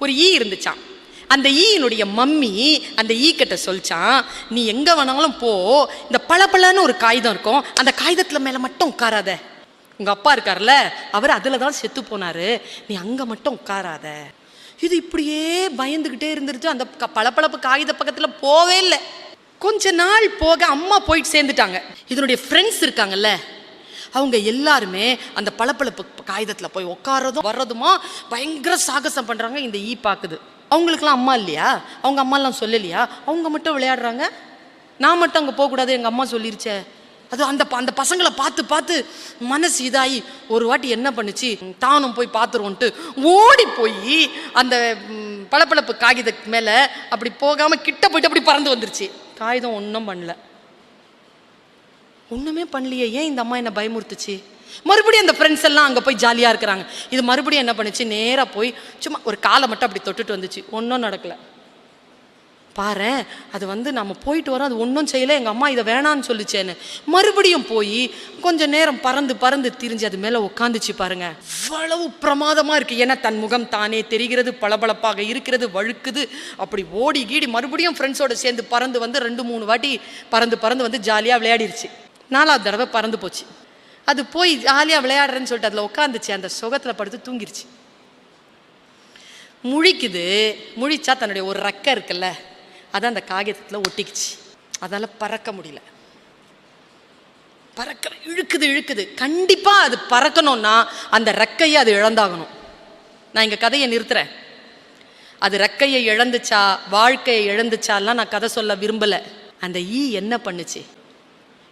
ஒரு ஈ இருந்துச்சான். அந்த ஈயினுடைய மம்மி அந்த ஈ கிட்ட சொல்லிச்சான், நீ எங்க வேணாலும் போ, இந்த பளபளன்னு ஒரு காகிதம் இருக்கும், அந்த காகிதத்துல மேல மட்டும் உட்காராத. உங்க அப்பா இருக்கார்ல, அவர் அதுலதான் செத்து போனாரு, நீ அங்க மட்டும் உட்காராத. இது இப்படியே பயந்துகிட்டே இருந்துருச்சு. அந்த பளபளப்பு காகித பக்கத்துல போவே இல்லை. கொஞ்ச நாள் போக அம்மா போயிட்டு சேர்ந்துட்டாங்க. இதனுடைய ஃப்ரெண்ட்ஸ் இருக்காங்கல்ல, அவங்க எல்லாருமே அந்த பளபளப்பு காகிதத்துல போய் உட்காரதும் வர்றதுமா பயங்கர சாகசம் பண்றாங்க. இந்த ஈ பாக்குது. அவங்களுக்குலாம் அம்மா இல்லையா, அவங்க அம்மாலாம் சொல்லலையா, அவங்க மட்டும் விளையாடுறாங்க, நான் மட்டும் அங்கே போகக்கூடாது, எங்கள் அம்மா சொல்லிருச்சே. அது அந்த பசங்களை பார்த்து பார்த்து மனசு இதாகி ஒரு வாட்டி என்ன பண்ணுச்சு, தானும் போய் பார்த்துருவோன்ட்டு ஓடி போய் அந்த பளபளப்பு காகித மேலே அப்படி போகாமல் கிட்ட போயிட்டு அப்படி பறந்து வந்துருச்சு. காகிதம் ஒன்றும் பண்ணல, ஒன்றுமே பண்ணலையே. ஏன் இந்த அம்மா என்ன பயமுறுத்துச்சு? மறுபடியும் அந்த ஃப்ரெண்ட்ஸ் எல்லாம் அங்கே போய் ஜாலியாக இருக்கிறாங்க. இது மறுபடியும் என்ன பண்ணுச்சு, நேராக போய் சும்மா ஒரு காலை மட்டும் அப்படி தொட்டுட்டு வந்துச்சு. ஒன்றும் நடக்கலை. பாரு, அது நம்ம போயிட்டு வரோம், அது ஒன்றும் செய்யலை, எங்கள் அம்மா இதை வேணான்னு சொல்லிச்சேன்னு. மறுபடியும் போய் கொஞ்சம் நேரம் பறந்து பறந்து திரிஞ்சு அது மேலே உட்காந்துச்சு. பாருங்க, அவ்வளவு பிரமாதமாக இருக்குது. ஏன்னா தன் முகம் தானே தெரிகிறது, பளபளப்பாக இருக்கிறது, வழுக்குது. அப்படி ஓடி கீடி மறுபடியும் ஃப்ரெண்ட்ஸோடு சேர்ந்து பறந்து வந்து 2-3 வாட்டி பறந்து பறந்து வந்து ஜாலியாக விளையாடிருச்சு. 4வது தடவை பறந்து போச்சு. அது போய் ஜாலியாக விளையாடுறேன்னு சொல்லிட்டு அதில் உட்காந்துச்சு. அந்த சுகத்தில் படுத்து தூங்கிருச்சு. முழிக்குது. முழிச்சா தன்னுடைய ஒரு ரெக்கை இருக்குல்ல, அது அந்த காகிதத்தில் ஒட்டிக்குச்சு. அதால் பறக்க முடியல. பறக்க இழுக்குது. கண்டிப்பாக அது பறக்கணும்னா அந்த ரெக்கையை அது இழந்தாகணும். நான் இங்கே கதையை நிறுத்துறேன். அது ரெக்கையை இழந்துச்சா வாழ்க்கையை இழந்துச்சாலாம் நான் கதை சொல்ல விரும்பலை. அந்த ஈ என்ன பண்ணுச்சு,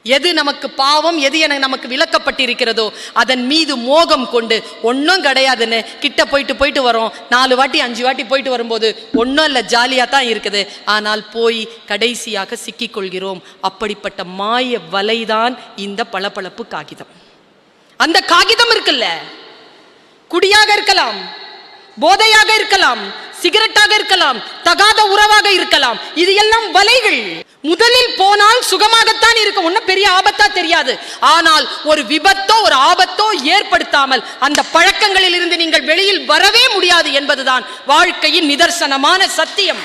எது நமக்கு பாவம், எது நமக்கு விலக்கப்பட்டிருக்கிறதோ அதன் மீது மோகம் கொண்டு ஒன்றும் கிடையாதுன்னு கிட்ட போயிட்டு வரோம். 4 வாட்டி 5 வாட்டி போயிட்டு வரும்போது ஒன்றும் இல்லை, ஜாலியாக தான் இருக்குது. ஆனால் போய் கடைசியாக சிக்கிக்கொள்கிறோம். அப்படிப்பட்ட மாய வலைதான் இந்த பளபளப்பு காகிதம். அந்த காகிதம் இருக்குல்ல, குடியாக இருக்கலாம், போதையாக இருக்கலாம், சிகரெட்டாக இருக்கலாம், தகாத உறவாக இருக்கலாம், இது எல்லாம் வலைகள். முதலில் போனால் சுகமாகத்தான் இருக்கும், ஒன்னும் பெரிய ஆபத்தா தெரியாது. ஆனால் ஒரு விபத்தோ ஒரு ஆபத்தோ ஏற்படுத்தாமல் அந்த பழக்கங்களில் இருந்து நீங்கள் வெளியில் வரவே முடியாது என்பதுதான் வாழ்க்கையின் நிதர்சனமான சத்தியம்.